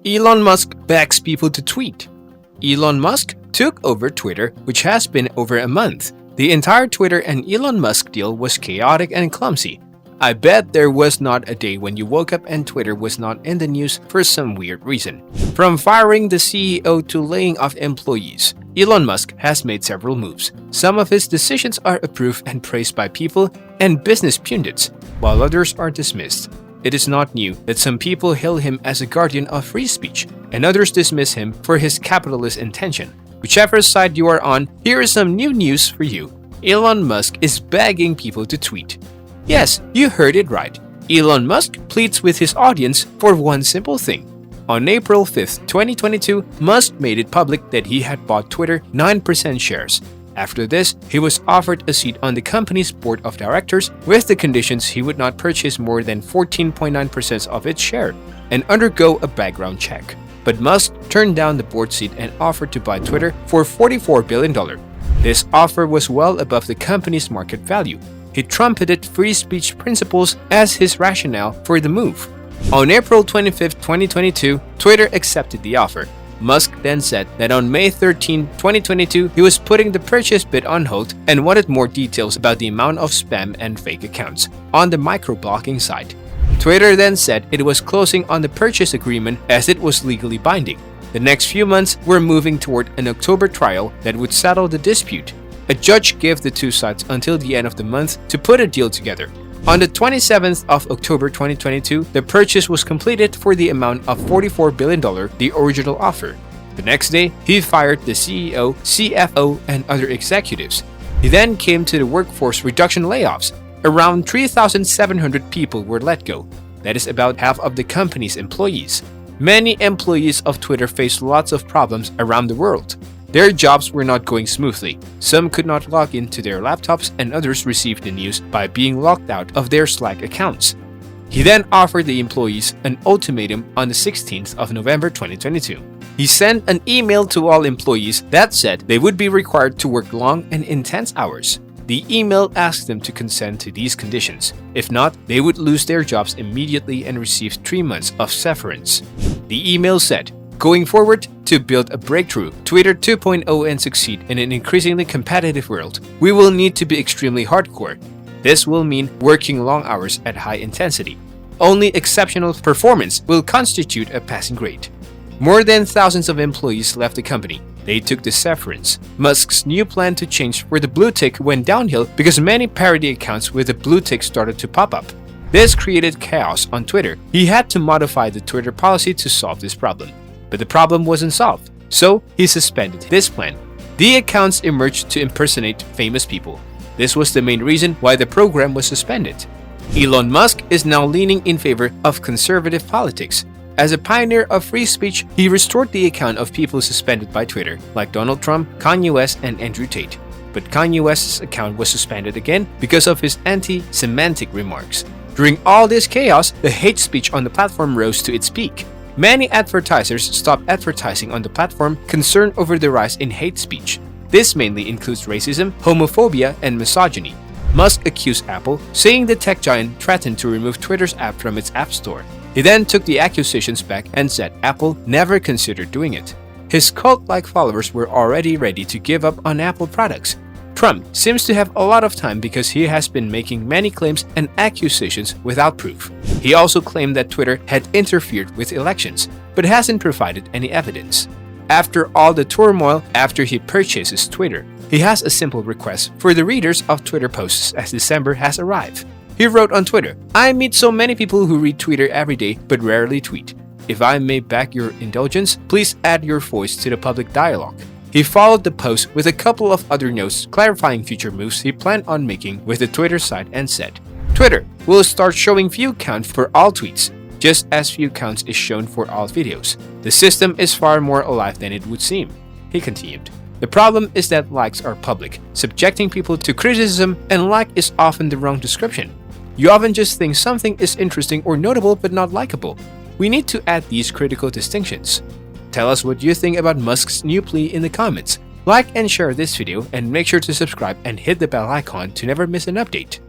Elon Musk begs people to tweet. Elon Musk took over Twitter, which has been over a month. The entire Twitter and Elon Musk deal was chaotic and clumsy. I bet there was not a day when you woke up and Twitter was not in the news for some weird reason. From firing the CEO to laying off employees, Elon Musk has made several moves. Some of his decisions are approved and praised by people and business pundits, while others are dismissed. It is not new that some people hail him as a guardian of free speech, and others dismiss him for his capitalist intention. Whichever side you are on, here is some new news for you. Elon Musk is begging people to tweet. Yes, you heard it right. Elon Musk pleads with his audience for one simple thing. On April 5, 2022, Musk made it public that he had bought Twitter 9% shares. After this, he was offered a seat on the company's board of directors with the conditions he would not purchase more than 14.9% of its share and undergo a background check. But Musk turned down the board seat and offered to buy Twitter for $44 billion. This offer was well above the company's market value. He trumpeted free speech principles as his rationale for the move. On April 25, 2022, Twitter accepted the offer. Musk then said that on May 13, 2022, he was putting the purchase bid on hold and wanted more details about the amount of spam and fake accounts on the microblogging site. Twitter then said it was closing on the purchase agreement as it was legally binding. The next few months were moving toward an October trial that would settle the dispute. A judge gave the two sides until the end of the month to put a deal together. On the 27th of October 2022, the purchase was completed for the amount of $44 billion, the original offer. The next day, he fired the CEO, CFO, and other executives. He then came to the workforce reduction layoffs. Around 3,700 people were let go. That is about half of the company's employees. Many employees of Twitter faced lots of problems around the world. Their jobs were not going smoothly. Some could not log into their laptops and others received the news by being locked out of their Slack accounts. He then offered the employees an ultimatum on the 16th of November 2022. He sent an email to all employees that said they would be required to work long and intense hours. The email asked them to consent to these conditions. If not, they would lose their jobs immediately and receive 3 months of severance. The email said, "Going forward, to build a breakthrough Twitter 2.0 and succeed in an increasingly competitive world, we will need to be extremely hardcore. This will mean working long hours at high intensity. Only exceptional performance will constitute a passing grade." More than thousands of employees left the company. They took the severance. Musk's new plan to change for the blue tick went downhill because many parody accounts with the blue tick started to pop up. This created chaos on Twitter. He had to modify the Twitter policy to solve this problem. But the problem wasn't solved, so he suspended this plan. The accounts emerged to impersonate famous people. This was the main reason why the program was suspended. Elon Musk is now leaning in favor of conservative politics. As a pioneer of free speech, he restored the account of people suspended by Twitter, like Donald Trump, Kanye West, and Andrew Tate. But Kanye West's account was suspended again because of his anti-Semitic remarks. During all this chaos, the hate speech on the platform rose to its peak. Many advertisers stopped advertising on the platform concerned over the rise in hate speech. This mainly includes racism, homophobia, and misogyny. Musk accused Apple, saying the tech giant threatened to remove Twitter's app from its app store. He then took the accusations back and said Apple never considered doing it. His cult-like followers were already ready to give up on Apple products. Trump seems to have a lot of time because he has been making many claims and accusations without proof. He also claimed that Twitter had interfered with elections, but hasn't provided any evidence. After all the turmoil after he purchases Twitter, he has a simple request for the readers of Twitter posts as December has arrived. He wrote on Twitter, "I meet so many people who read Twitter every day but rarely tweet. If I may beg your indulgence, please add your voice to the public dialogue." He followed the post with a couple of other notes clarifying future moves he planned on making with the Twitter site and said, "Twitter will start showing view count for all tweets, just as view counts is shown for all videos. The system is far more alive than it would seem." He continued, "The problem is that likes are public, subjecting people to criticism, and like is often the wrong description. You often just think something is interesting or notable but not likable. We need to add these critical distinctions." Tell us what you think about Musk's new plea in the comments. Like and share this video and make sure to subscribe and hit the bell icon to never miss an update.